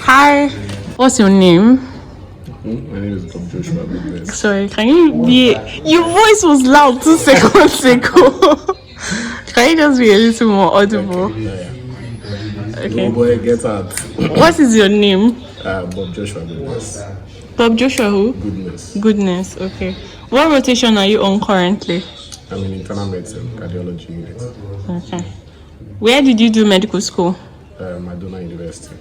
Hi, what's your name? My name is Bob-JGoodness. Sorry, can you be... Your voice was loud 2 seconds ago. Can you just be a little more audible? Okay. Boy, get out. What is your name? Bob-JGoodness. Bob Joshua who? Goodness. Goodness, okay. What rotation are you on currently? I'm in internal medicine, cardiology unit. Okay. Where did you do medical school? Madonna University.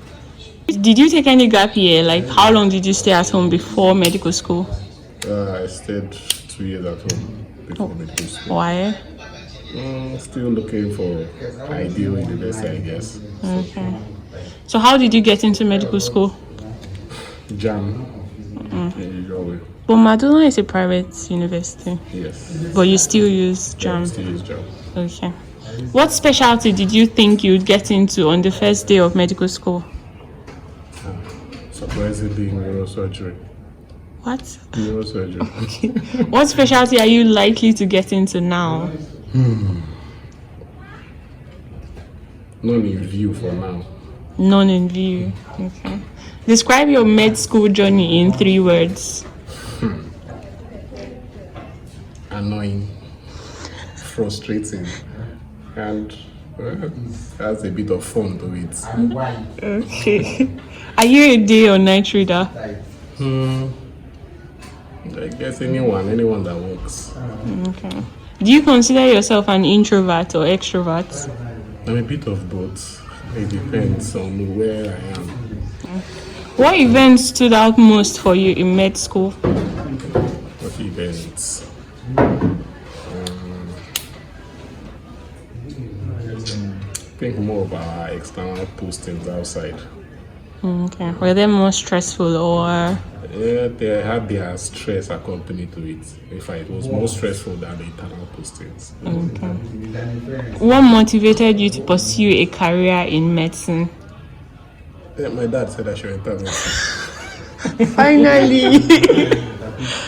Did you take any gap year? Like, how long did you stay at home before medical school? I stayed 2 years at home before medical school. Why? Still looking for ideal university, I guess. Okay. So how did you get into medical school? JAM. Usually. But Madonna is a private university. Yes. But you still use Yeah, JAM? still use JAM. Okay. What specialty did you think you'd get into on the first day of medical school? Surprisingly, neurosurgery. What? Neurosurgery. What specialty are you likely to get into now? None in view for now. None in view. Okay. Describe your med school journey in 3 words. Annoying, frustrating, and has a bit of fun to it. Okay. Are you a day or night reader? I guess anyone that works. Okay. Do you consider yourself an introvert or extrovert? I'm a bit of both. It depends on where I am. What events stood out most for you in med school? What events? Think more about external postings outside. Okay. Were they more stressful or? Yeah, they had their stress accompanied to it. In fact, it was more stressful than the internal postings. Okay. What motivated you to pursue a career in medicine? Yeah, my dad said I should enter medicine. Finally.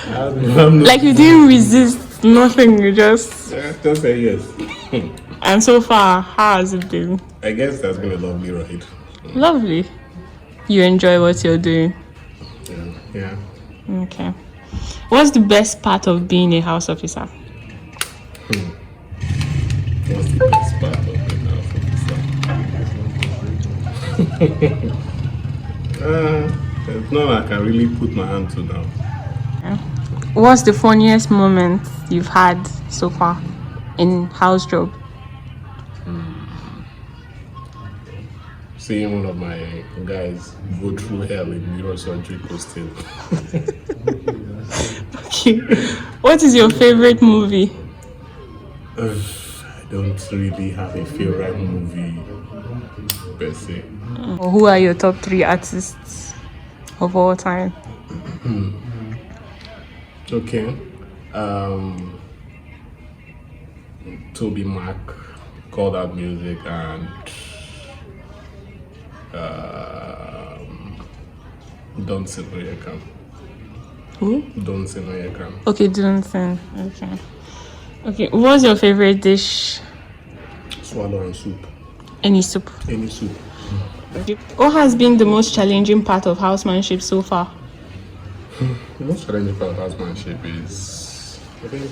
I'm not, Like you didn't resist, nothing, you just say yes. and so far, how has it been? I guess that's been a lovely ride. Lovely. You enjoy what you're doing. Yeah. Okay. What's the best part of being a house officer? What's the best part of being an officer? There's none I can really put my hand to now. What's the funniest moment you've had so far in house job? Seeing one of my guys go through hell in neurosurgery posting. Okay. What is your favorite movie? I don't really have a favorite movie per se. Or who are your top 3 artists of all time? Okay. Toby Mac, Called Out Music, and Dunsin Oyekan. Who? Dunsin Oyekan. Okay, Dunsin. Okay. Okay, what's your favorite dish? Swallow and soup. Any soup. Any soup. What has been the most challenging part of housemanship so far? The most challenging part of housemanship is, I think,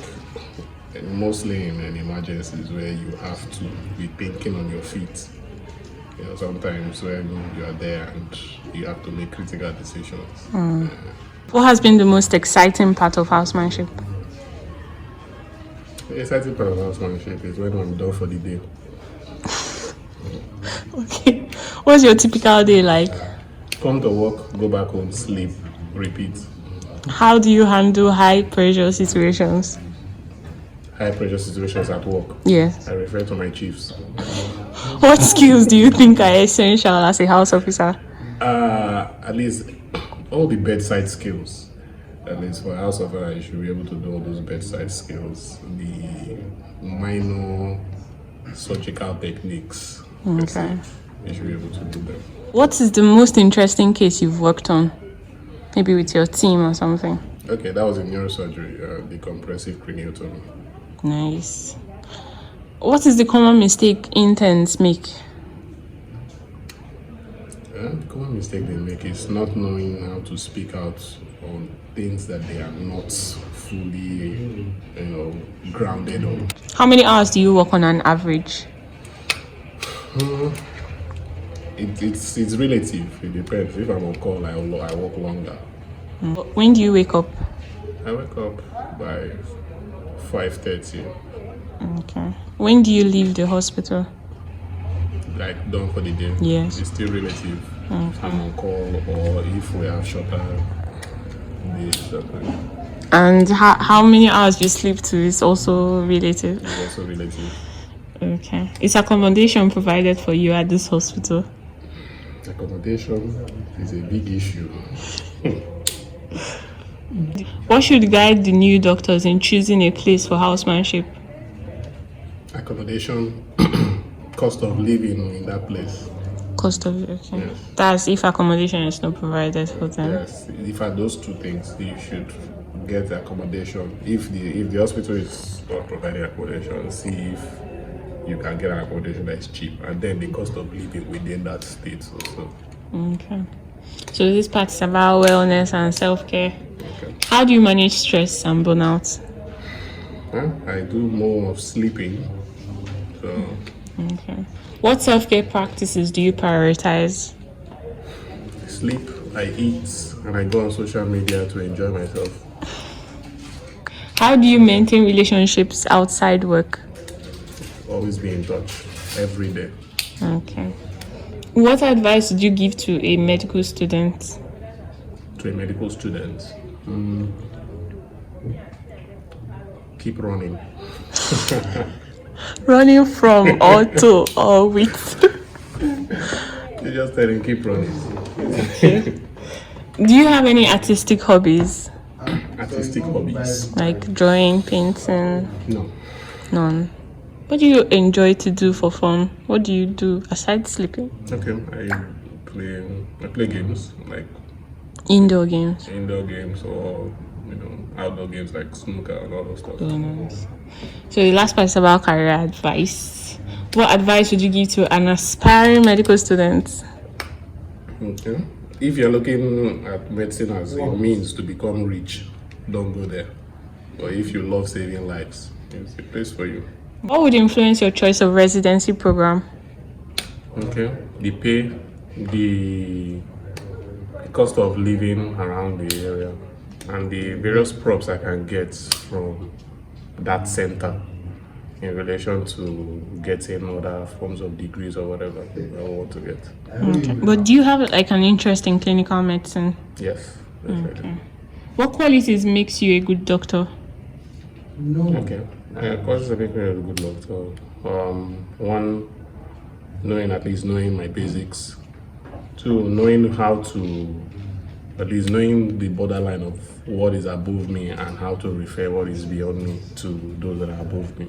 mostly in emergencies where you have to be thinking on your feet. You know, sometimes when you are there and you have to make critical decisions. What has been the most exciting part of housemanship? The exciting part of housemanship is when I'm done for the day. Okay. What's your typical day like? Come to work, go back home, sleep, repeat. How do you handle high pressure situations? High pressure situations at work. Yes. I refer to my chiefs. What skills do you think are essential as a house officer? At least all the bedside skills. At least for a house officer, you should be able to do all those bedside skills. The minor surgical techniques. Okay. You should be able to do them. What is the most interesting case you've worked on? Maybe with your team or something. Okay, that was in neurosurgery, the compressive craniotomy. Nice. What is the common mistake interns make? The common mistake they make is not knowing how to speak out on things that they are not fully, grounded on. How many hours do you work on an average? It's relative. It depends. If I'm on call, I work longer. When do you wake up? I wake up by 5:30. Okay. When do you leave the hospital? Like done for the day. Yes. It's still relative. Okay. If I'm on call or if we have shorter days. And how many hours you sleep to is also relative. It's also relative. Okay. Is accommodation provided for you at this hospital? Accommodation is a big issue. What should guide the new doctors in choosing a place for housemanship? Accommodation, cost of living in that place. Cost of okay. Yes. That's if accommodation is not provided for them. Yes, if are those two things, you should get the accommodation. If the hospital is not providing accommodation, see if you can get an accommodation that is cheap, and then the cost of living within that state also. Okay. So this part is about wellness and self-care. Okay. How do you manage stress and burnout? I do more of sleeping. So Okay. What self-care practices do you prioritize? sleep, I eat, and I go on social media to enjoy myself. How do you maintain relationships outside work? Always be in touch every day. Okay. What advice would you give to a medical student? To a medical student, keep running. Running from or to or with? You just tell him keep running. Do you have any artistic hobbies? Artistic hobbies? Like drawing, painting? No. None. What do you enjoy to do for fun? What do you do aside sleeping? Okay, I play games like Indoor games. indoor games or outdoor games like snooker and all those stuff. Very nice. So the last part is about career advice. What advice would you give to an aspiring medical student? Okay. If you're looking at medicine as a means to become rich, don't go there. But if you love saving lives, it's a place for you. What would influence your choice of residency program? Okay. The pay, the cost of living around the area, and the various props I can get from that center in relation to getting other forms of degrees or whatever I want to get. Okay. But do you have like an interest in clinical medicine? Yes, definitely. Okay. What qualities makes you a good doctor? Okay. Causes that make me a good doctor. One, knowing my basics. Two, knowing how to, at least knowing the borderline of what is above me and how to refer what is beyond me to those that are above me.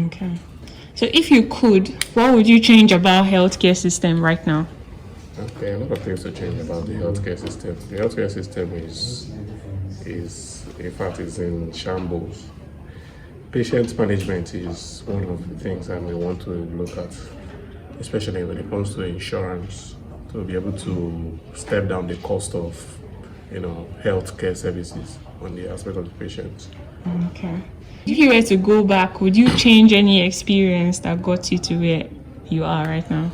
Okay. So if you could, what would you change about healthcare system right now? Okay, a lot of things to change about the healthcare system. The healthcare system is in fact, is in shambles. Patient management is one of the things I may want to look at, especially when it comes to insurance, to be able to step down the cost of, healthcare services on the aspect of the patient. Okay. If you were to go back, would you change any experience that got you to where you are right now?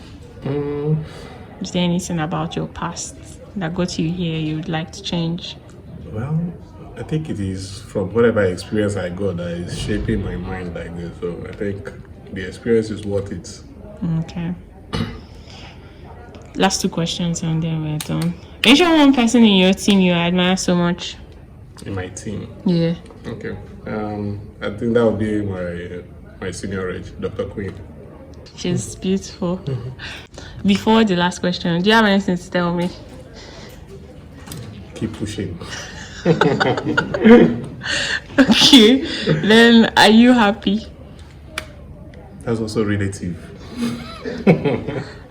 Is there anything about your past that got you here you would like to change? Well, I think it is from whatever experience I got that is shaping my mind like this. So I think the experience is worth it. Okay. Last two questions and then we're done. Mention one person in your team you admire so much. In my team? Yeah. Okay. I think that would be my senior age, Dr. Queen. She's beautiful. Before the last question, do you have anything to tell me? Keep pushing. Okay. Then are you happy? That's also relative.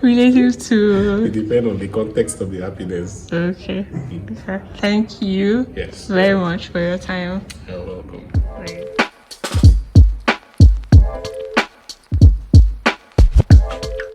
Relative to... It depends on the context of the happiness. Okay. Thank you Yes. very much for your time. You're welcome. Right.